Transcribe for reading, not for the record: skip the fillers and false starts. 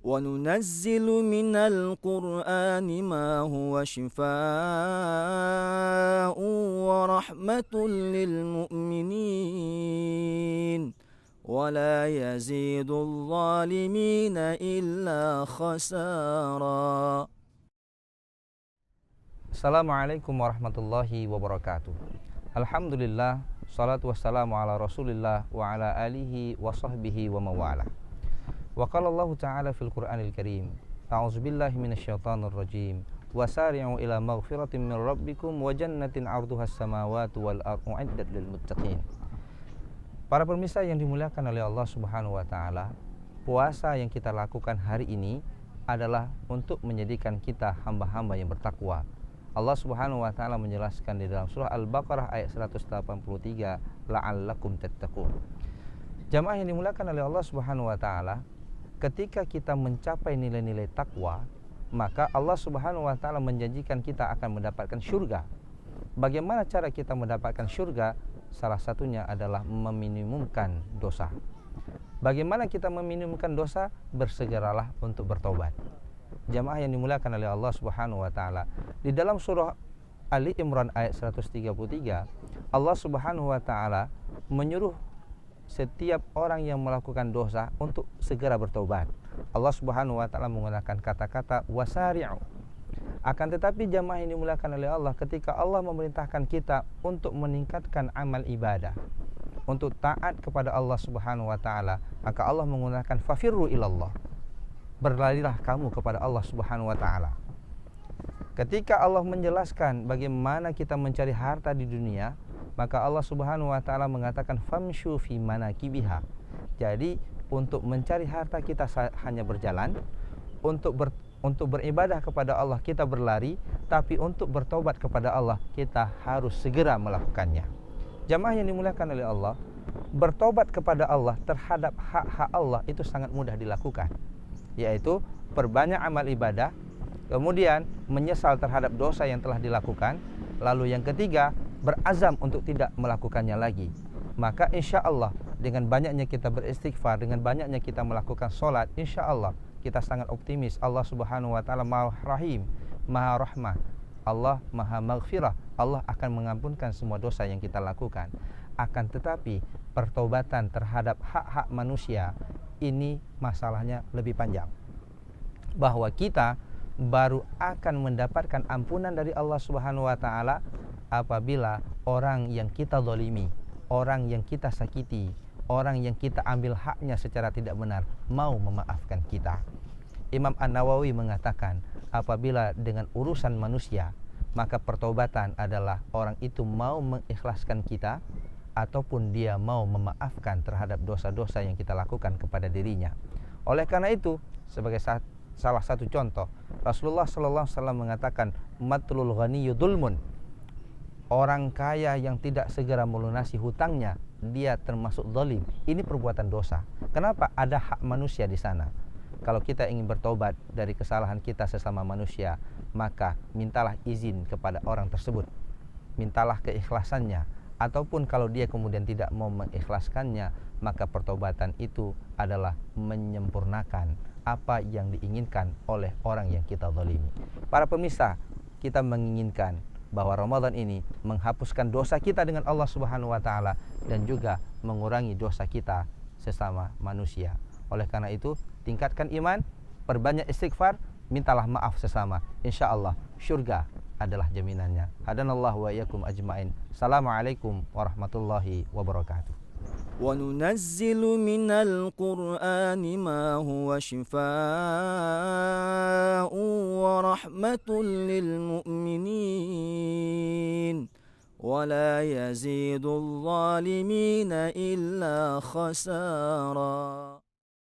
وننزل من القرآن ما هو شفاء ورحمة للمؤمنين ولا يزيد الظالمين إلا خسارا. Assalamualaikum warahmatullahi wabarakatuh. Alhamdulillah, salatu wassalamu ala rasulillah wa ala alihi wa sahbihi wa mawala. Wa qala Allah ta'ala fil Qur'anil Karim, a'udzubillahi minasyaitonir rajim, wasari'u ila maghfiratin min rabbikum wa jannatin 'arduhas samawati wal ardu 'iddat lil muttaqin. Para pemirsa yang dimuliakan oleh Allah Subhanahu wa taala, puasa yang kita lakukan hari ini adalah untuk menjadikan kita hamba-hamba yang bertakwa. Allah Subhanahu wa taala menjelaskan di dalam surah Al-Baqarah ayat 183, la'allakum tattaqun. Jamaah yang dimuliakan oleh Allah Subhanahu wa taala, ketika kita mencapai nilai-nilai takwa, maka Allah Subhanahu wa taala menjanjikan kita akan mendapatkan syurga. Bagaimana cara kita mendapatkan syurga? Salah satunya adalah meminimumkan dosa. Bagaimana kita meminimumkan dosa? Bersegeralah untuk bertobat. Jamaah yang dimuliakan oleh Allah Subhanahu wa taala, di dalam surah Ali Imran ayat 133, Allah Subhanahu wa taala menyuruh setiap orang yang melakukan dosa untuk segera bertobat. Allah Subhanahu wa taala menggunakan kata-kata wasari'u. Akan tetapi jamaah yang dimuliakan oleh Allah, ketika Allah memerintahkan kita untuk meningkatkan amal ibadah, untuk taat kepada Allah Subhanahu wa taala, maka Allah menggunakan fafirru ilallah. Berlarilah kamu kepada Allah Subhanahu wa taala. Ketika Allah menjelaskan bagaimana kita mencari harta di dunia, maka Allah Subhanahu wa taala mengatakan famshu fi manakibiha. Jadi untuk mencari harta kita hanya berjalan, untuk beribadah kepada Allah kita berlari, tapi untuk bertobat kepada Allah kita harus segera melakukannya. Jamaah yang dimuliakan oleh Allah, bertobat kepada Allah terhadap hak-hak Allah itu sangat mudah dilakukan, yaitu perbanyak amal ibadah, kemudian menyesal terhadap dosa yang telah dilakukan, lalu yang ketiga berazam untuk tidak melakukannya lagi. Maka insya Allah dengan banyaknya kita beristighfar, dengan banyaknya kita melakukan sholat, insya Allah kita sangat optimis Allah Subhanahu wa taala Maha Rahim, Maha Rahmah, Allah Maha Maghfirah. Allah akan mengampunkan semua dosa yang kita lakukan. Akan tetapi pertobatan terhadap hak-hak manusia ini masalahnya lebih panjang, bahwa kita baru akan mendapatkan ampunan dari Allah Subhanahu wa taala apabila orang yang kita zalimi, orang yang kita sakiti, orang yang kita ambil haknya secara tidak benar mau memaafkan kita. Imam An-Nawawi mengatakan, apabila dengan urusan manusia, maka pertobatan adalah orang itu mau mengikhlaskan kita ataupun dia mau memaafkan terhadap dosa-dosa yang kita lakukan kepada dirinya. Oleh karena itu, sebagai salah satu contoh, Rasulullah sallallahu alaihi wasallam mengatakan, matlul ghaniyyu dzulmun. Orang kaya yang tidak segera melunasi hutangnya, dia termasuk zalim. Ini perbuatan dosa. Kenapa? Ada hak manusia di sana. Kalau kita ingin bertobat dari kesalahan kita sesama manusia, maka mintalah izin kepada orang tersebut. Mintalah keikhlasannya. Ataupun kalau dia kemudian tidak mau mengikhlaskannya, maka pertobatan itu adalah menyempurnakan apa yang diinginkan oleh orang yang kita zalimi. Para pemirsa, kita menginginkan bahwa Ramadan ini menghapuskan dosa kita dengan Allah Subhanahu wa taala dan juga mengurangi dosa kita sesama manusia. Oleh karena itu, tingkatkan iman, perbanyak istighfar, mintalah maaf sesama. Insyaallah syurga adalah jaminannya. Hadanallahu wa iyyakum ajmain. Assalamualaikum warahmatullahi wabarakatuh. وننزل من القرآن ما هو شفاء ورحمة للمؤمنين ولا يزيد الظالمين إلا خسارا.